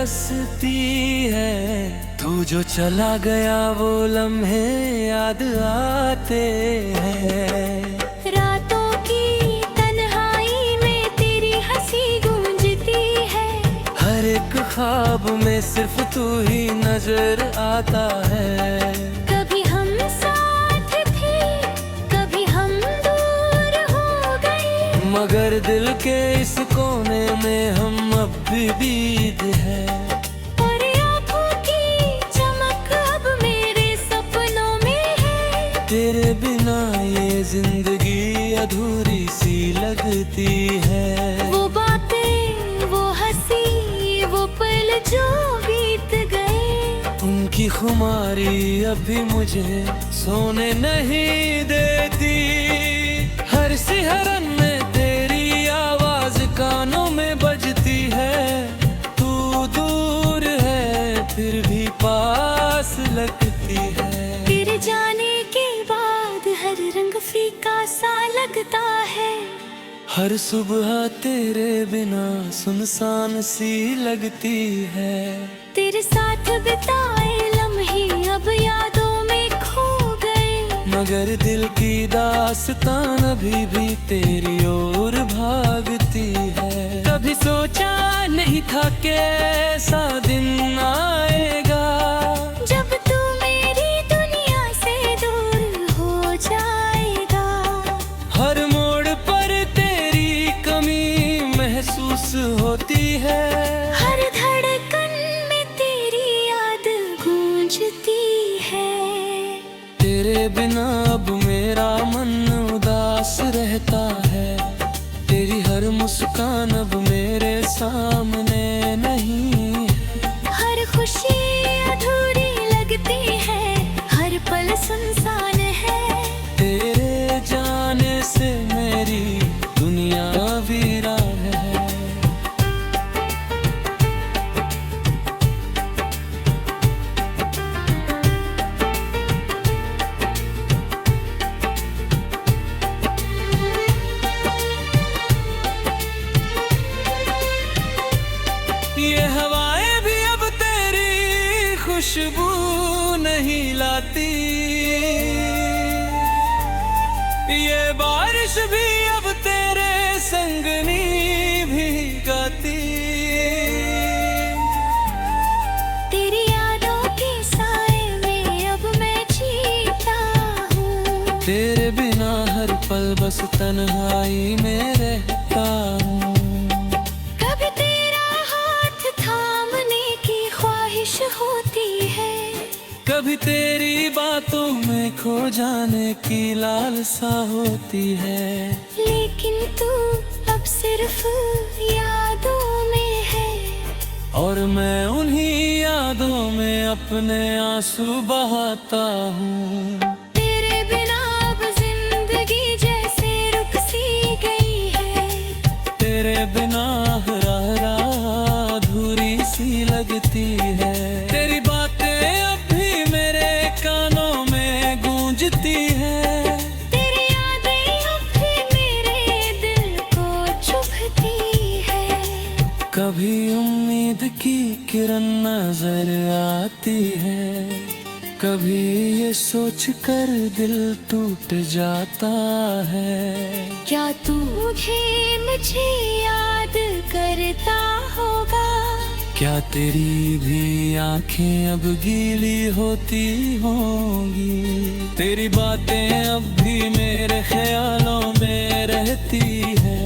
हंसती है। तू जो चला गया वो लम्हे याद आते हैं। रातों की तन्हाई में तेरी हंसी गूंजती है। हर एक ख्वाब में सिर्फ तू ही नजर आता है। कभी हम साथ थे, कभी हम दूर हो गए, मगर दिल के इस कोने में हम अब भी बीत है। और आँखों की चमक अब मेरे सपनों में है। तेरे बिना ये जिंदगी अधूरी सी लगती है। वो बातें, वो हंसी, वो पल जो बीत गए, उनकी खुमारी अभी मुझे सोने नहीं देती। हर सिहरन में तेरी आवाज कानों में बजती है। तू दूर है फिर भी पास लगती है। तेरे जाने के बाद हर रंग फीका सा लगता है। हर सुबह तेरे बिना सुनसान सी लगती है। तेरे साथ बिताए लम्हे अब यादों में खो गए, मगर दिल की दास्तान अभी भी तेरी ओर भागती है। कभी सोचा नहीं था कि ऐसा दिन आएगा, जब तू मेरी दुनिया से दूर हो जाएगा। हर मोड़ पर तेरी कमी महसूस होती है। हर धड़कन में तेरी याद गूंजती है। तेरे बिना अब मेरा मन उदास रहता है। तेरी हर मुस्कान अब मेरे सामने नहीं है। हर खुशी अधूरी लगती है, हर पल सुनसान है। तेरे जाने से मेरी दुनिया वीरान है। ये हवाएं भी अब तेरी खुशबू नहीं लाती। ये बारिश भी अब तेरे संग नहीं भीगाती। तेरी यादों के साए में अब मैं जीता हूँ। तेरे बिना हर पल बस तन्हाई में रहता हूँ। कभी तेरा हाथ थामने की ख्वाहिश होती है, कभी तेरी बातों में खो जाने की लालसा होती है। लेकिन तू अब सिर्फ यादों में है, और मैं उन्हीं यादों में अपने आंसू बहाता हूँ। तेरे बिना अब जिंदगी जैसे रुक सी गई है। तेरे बिना राह राह अधूरी सी लगती है। तेरी बातें अब भी मेरे कानों में गूंजती है। तेरी यादें अब भी मेरे दिल को चुभती है। कभी उम्मीद की किरण नजर आती है, कभी ये सोच कर दिल टूट जाता है। क्या तू मुझे याद करता होगा? क्या तेरी भी आंखें अब गीली होती होंगी? तेरी बातें अब भी मेरे ख्यालों में रहती है।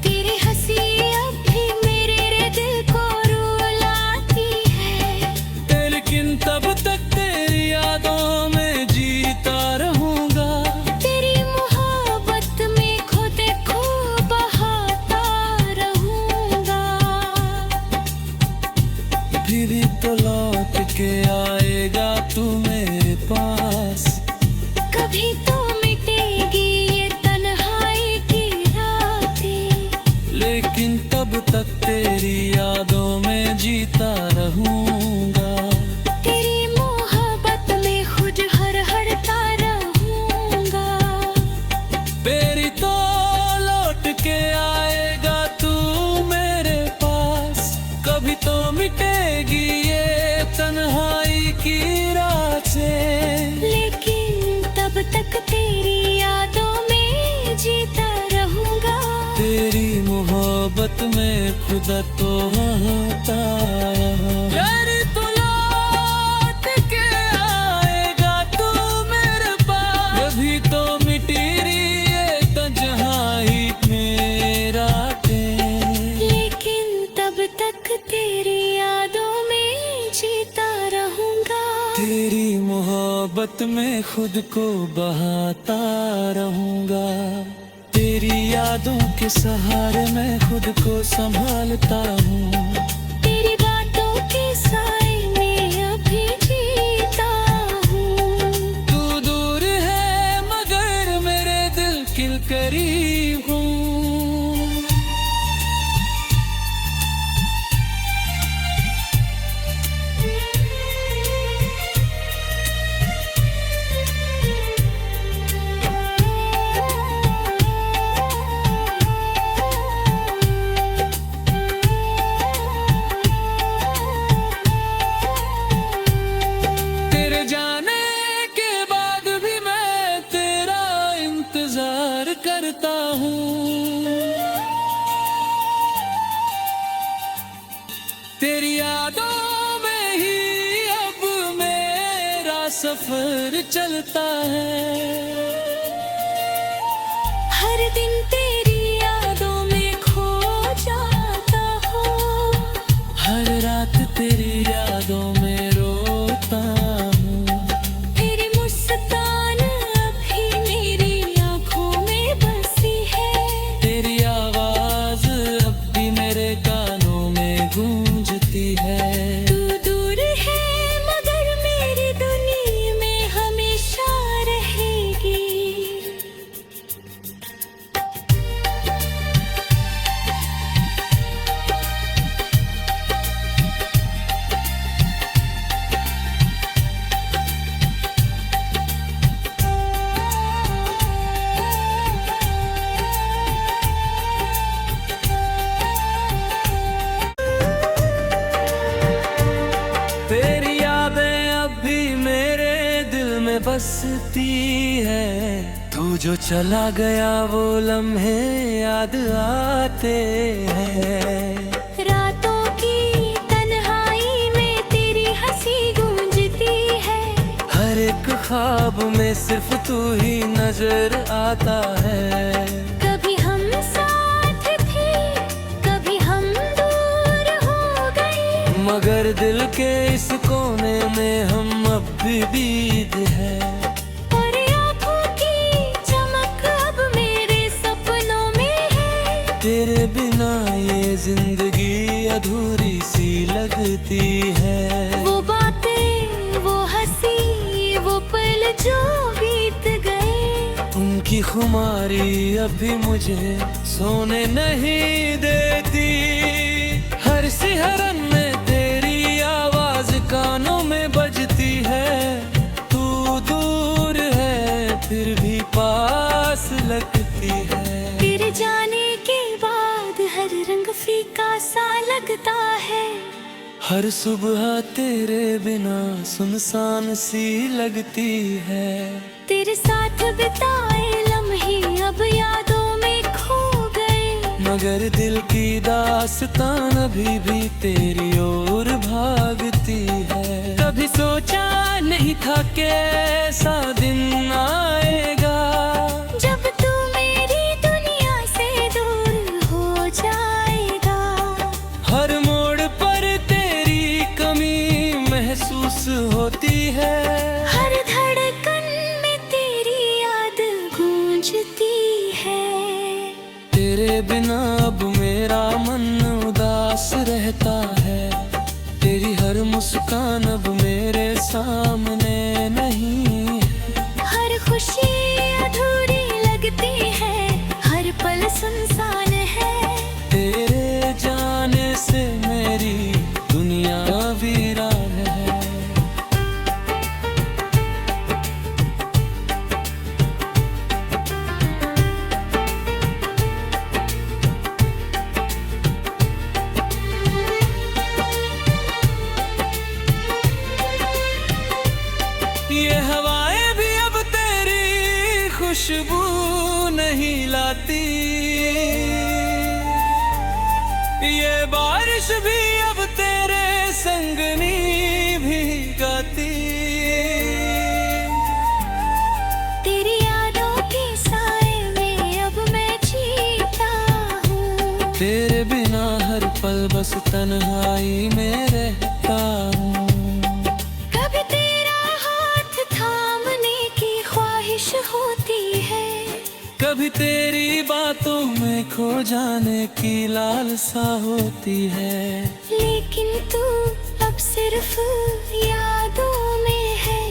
तेरी हंसी अब भी मेरे दिल को रुलाती है। लेकिन तब तक तेरी यादों में जीता रहूंगा। तेरी मोहब्बत में खुद को बहाता रहूंगा। फिर तो लौट के आएगा तू मेरे पास। कभी तो मिटेगी ये तन्हाई की रातें, लेकिन तब तक तेरी यादों में जीता रहूंगा। तेरी मोहब्बत में खुद हरता रहूंगा। तेरी तो लौट के आएगा तू मेरे पास। कभी तो मिटे की रात से। लेकिन तब तक तेरी यादों में जीता रहूंगा। तेरी मोहब्बत में खुदा तो आता यार, तू लौट के आएगा तू मेरे पास, कभी तो मिटी ये तन्हाई मेरा टें। लेकिन तब तक तेरी यादों में जीता रहूंगा। तेरी मोहब्बत में खुद को बहाता रहूंगा। तेरी यादों के सहारे मैं खुद को संभालता हूँ। तेरी बातों के साए में अभी जीता हूँ। तू दूर है मगर मेरे दिल के करीब हूँ। करता हूँ तेरी यादों में ही अब मेरा सफर चलता है। हर दिन तेरी यादों में खो जाता हूँ। हर रात तेरी यादों में रोता हूँ। तेरी मुस्कान अभी मेरी आँखों में बसी है। तेरी आवाज अब भी मेरे कानों में गूंजती है। तू दूर है मगर मेरी दुनिया में हमेशा रहेगी। तेरी यादें अब भी मेरे दिल में बसती है। तू जो चला गया वो लम्हे याद आते हैं। रातों की तन्हाई में तेरी हंसी गूंजती है। हर एक ख्वाब में सिर्फ तू ही नजर आता है। कभी हम साथ थे, कभी हम दूर हो गए, मगर दिल के इस कोने में हम अब भी बीत है। और आँखों की चमक अब मेरे सपनों में है। तेरे बिना ये जिंदगी अधूरी सी लगती है। वो बातें, वो हंसी, वो पल जो बीत गए, उनकी खुमारी अभी मुझे सोने नहीं देती। हर सिहरन में तेरी आवाज कानों में बजती है। तू दूर है फिर भी पास लगती है। तेरे जाने के बाद हर रंग फीका सा लगता है। हर सुबह तेरे बिना सुनसान सी लगती है। तेरे साथ बिताए लम्हे अब यादों में खो गए, मगर दिल की दास्तान अभी भी तेरी ओर भागती है। कभी सोचा नहीं था कि ऐसा दिन आएगा, जब तू मेरी दुनिया से दूर हो जाएगा। हर मोड़ पर तेरी कमी महसूस होती है। हर धड़कन में तेरी याद गूंजती है। तेरे बिना अब मेरा मन उदास रहता है। तेरी हर मुस्कान अब मेरे सामने नहीं है। हर खुशी अधूरी लगती है, हर पल सुनसान है। तेरे जाने से मेरी दुनिया वीरान है। आती। ये बारिश भी अब तेरे संग नहीं भीगाती। तेरी यादों के साए में अब मैं जीता हूँ। तेरे बिना हर पल बस तन्हाई में रहता हूँ। कभी तेरा हाथ थामने की ख्वाहिश होती है, कभी तेरी बातों में खो जाने की लालसा होती है। लेकिन तू अब सिर्फ यादों में है,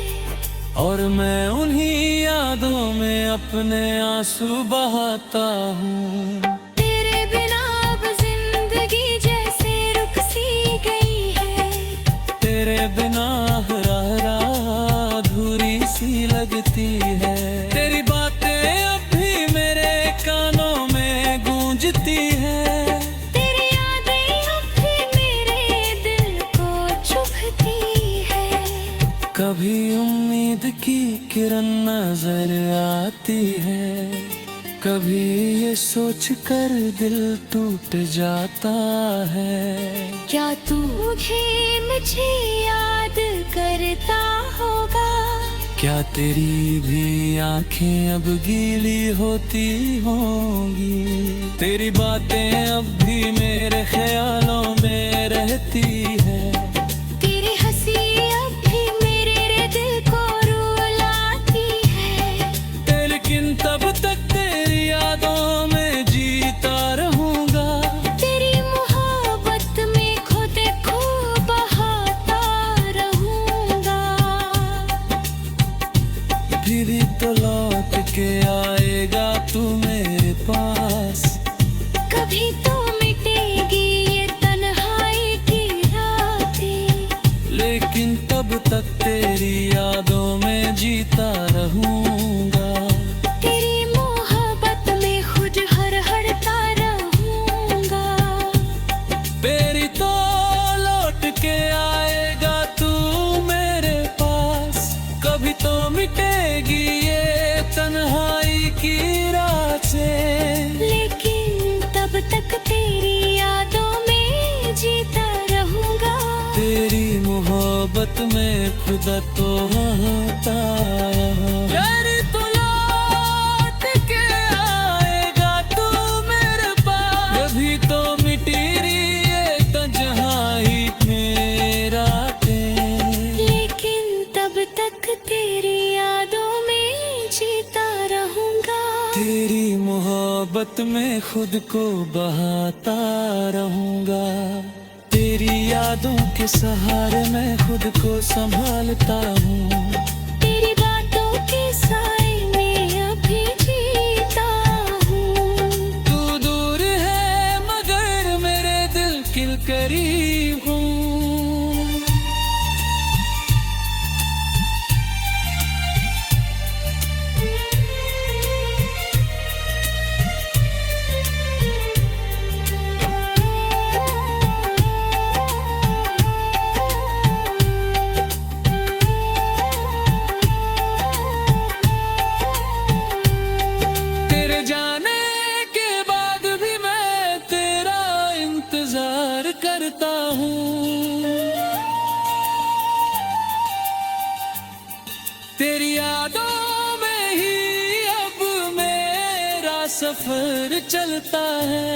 और मैं उन्हीं यादों में अपने आंसू बहाता हूँ। तेरे बिना अब जिंदगी जैसे रुक सी गई है। तेरे बिना राह राह अधूरी सी लगती है। तेरी बातें अब भी मेरे कानों में गूंजती है। तेरी यादें अब भी मेरे दिल को चुभती है। कभी उम्मीद की किरण नजर आती है, कभी ये सोच कर दिल टूट जाता है। क्या तू मुझे याद करता होगा? क्या तेरी भी आंखें अब गीली होती होंगी? तेरी बातें अब भी मेरे ख्यालों में रहती है। तेरी हंसी अब भी मेरे दिल को रुलाती है। लेकिन तब तक तेरी यादों में जीता रहूंगा। तेरी मोहब्बत में खुद को बहाता रहूंगा। फिर तो लौट के आएगा तू मेरे पास। कभी तो मिटेगी ये तन्हाई की रातें, लेकिन तब तक तेरी यादों में जीता रहूंगा। तेरी मोहब्बत में खुद हरता रहूंगा। तेरी तो लौट के आएगा तू मेरे पास। कभी तो मिटेगी ये तन्हाई की रातें, लेकिन तब तक तेरी यादों में जीता रहूंगा। तेरी मोहब्बत में खुदा तो आता। तेरी तो लौट के आएगा तू मेरे पास। कभी तो मिटी ये तन्हाई की रातें, लेकिन तब तक तेरी यादों में जीता रहूंगा। तेरी मोहब्बत में खुद को बहाता रहूंगा। तेरी यादों के सहारे मैं खुद को संभालता हूँ। तेरी बातों के साए में अभी जीता हूँ। तू दूर है मगर मेरे दिल के करीब हूँ। तेरे जाने के बाद भी मैं तेरा इंतजार करता हूँ। तेरी यादों में ही अब मेरा सफर चलता है।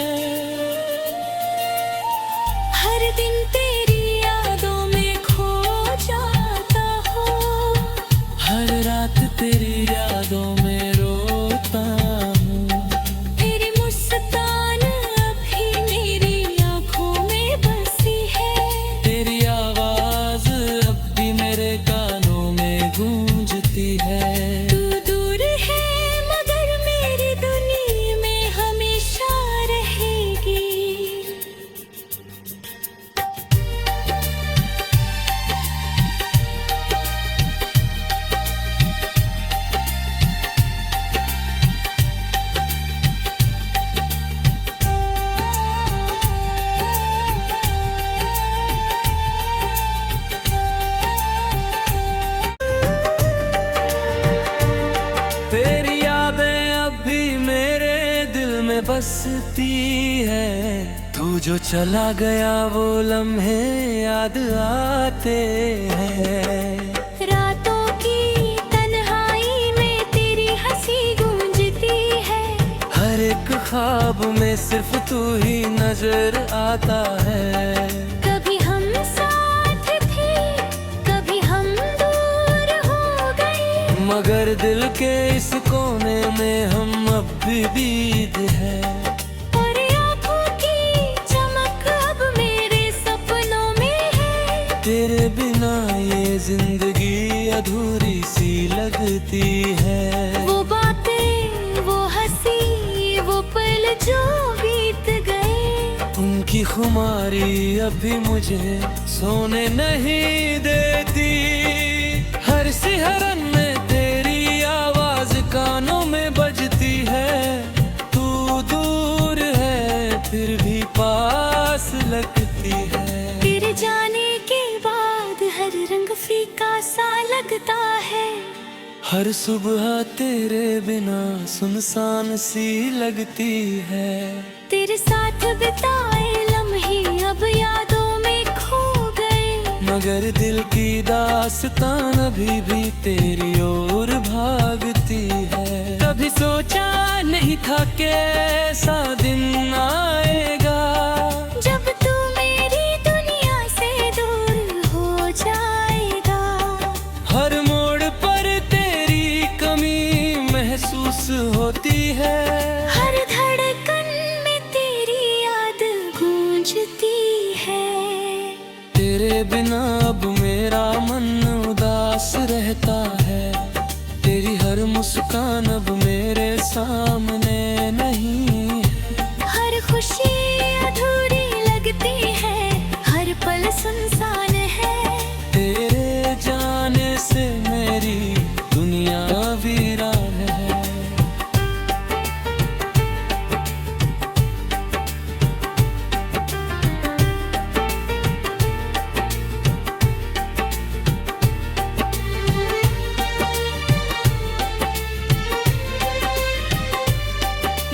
हर दिन तेरी यादों में खो जाता हूँ। हर रात तेरी यादों में रोता हूँ। तेरी मुस्कान अभी मेरी आँखों में बसी है। तेरी आवाज अब भी मेरे कानों में गूंजती है। तू दूर है मगर मेरी दुनिया में हमेशा रहेगी। में बसती है। तू जो चला गया वो लम्हे याद आते हैं। रातों की तन्हाई में तेरी हंसी गूंजती है। हर एक ख्वाब में सिर्फ तू ही नजर आता है। कभी हम साथ थे, कभी हम दूर हो गए, मगर दिल के इस कोने में हम अब भी बीत है। और आँखों की चमक अब मेरे सपनों में है। तेरे बिना ये जिंदगी अधूरी सी लगती है। वो बातें, वो हंसी, वो पल जो बीत गए, उनकी खुमारी अभी मुझे सोने नहीं देती। हर सिहरन में तेरी आवाज कानों में बजती है। तू दूर है फिर भी पास लगती है। तेरे जाने के बाद हर रंग फीका सा लगता है। हर सुबह तेरे बिना सुनसान सी लगती है। तेरे साथ बिताए लम्हे अब यादों में खो गए, मगर दिल की दास्तान अभी भी तेरी ओर भागती है। कभी सोचा नहीं था कि ऐसा दिन आएगा, जब तू मेरी दुनिया से दूर हो जाएगा। हर मोड़ पर तेरी कमी महसूस होती है। हर धड़कन में तेरी याद गूंजती है। तेरे बिना अब मेरा मन उदास रहता है। तेरी हर मुस्कान अब मेरे सामने नहीं है। हर खुशी अधूरी लगती है, हर पल सुनसान है। तेरे जाने से मेरी दुनिया वीरान है।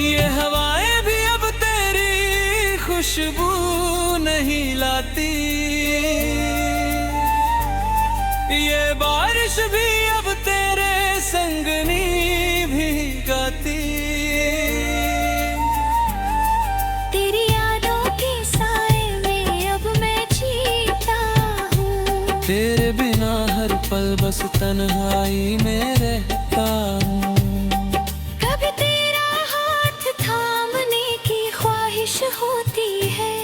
ये हवाएं भी अब तेरी खुशबू नहीं लाती। ये बारिश भी अब तेरे संग नहीं भीगाती। तेरी यादों के साए में अब मैं जीता हूँ। तेरे बिना हर पल बस तन्हाई में रहता हूँ। कभी तेरा हाथ थामने की ख्वाहिश होती है,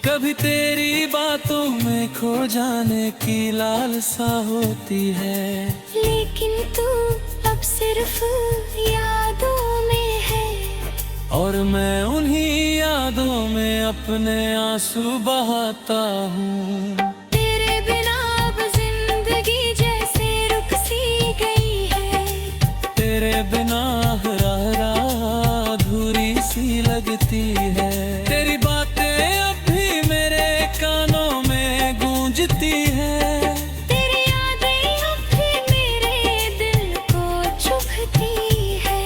कभी तेरी बातों में खो जाने की लालसा होती है। लेकिन तू अब सिर्फ यादों में है, और मैं उन्हीं यादों में अपने आंसू बहाता हूँ। तेरे बिना अब जिंदगी जैसे रुक सी गई है। तेरे बिना राह राह अधूरी सी लगती है। तेरी बातें अब भी मेरे कानों में गूंजती है। तेरी यादें अब भी मेरे दिल को चुभती है।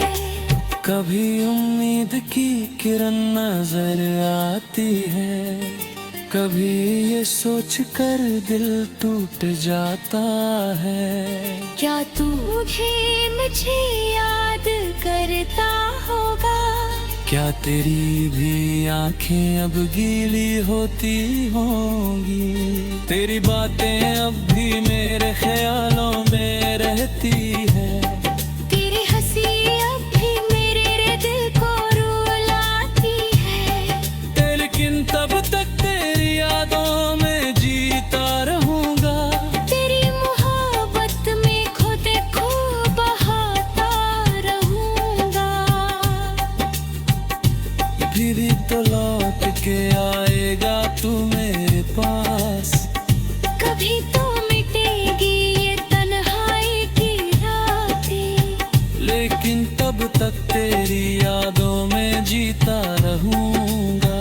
कभी उम्मीद की किरण नजर आती है, कभी ये सोच कर दिल टूट जाता है। क्या तू भी मुझे याद करता होगा? क्या तेरी भी आंखें अब गीली होती होंगी? तेरी बातें अब भी मेरे ख्यालों में रहती है। तेरी हंसी अब भी मेरे दिल को रुलाती है। लेकिन तब तक तेरी यादों में जीता रहूंगा। तेरी मोहब्बत में खुद को बहाता रहूंगा। फिर तो लौट के आएगा तू मेरे पास। कभी तो मिटेगी ये तन्हाई की रातें, लेकिन तब तक तेरी यादों में जीता रहूंगा।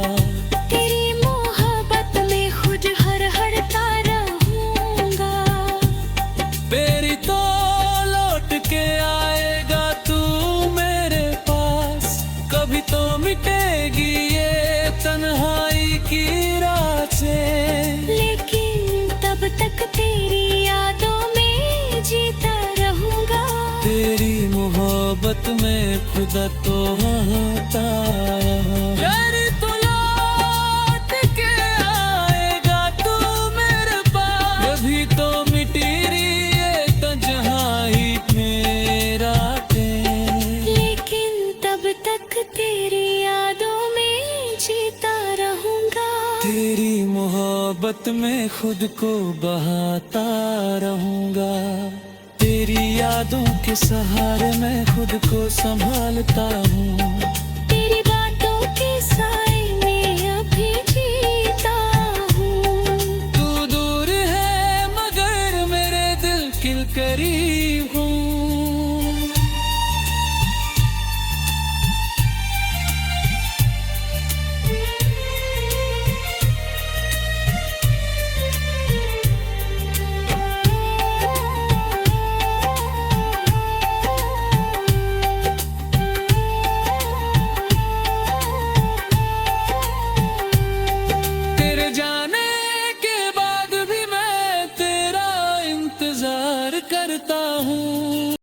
तेरी मोहब्बत में खुद हर हरता रहूंगा। मेरी तो लौट के आएगा तू मेरे पास। कभी तो मिट राह से। लेकिन तब तक तेरी यादों में जीता रहूंगा। तेरी मोहब्बत में खुदा तो आता यार, तू लौट के आएगा तू मेरे पास, कभी तो मिटी ये तन्हाई मेरा टें। लेकिन तब तक तेरी यादों में जीता रहूंगा। तेरी मोहब्बत में खुद को बहाता रहूंगा। तेरी यादों के सहारे मैं खुद को संभालता हूँ।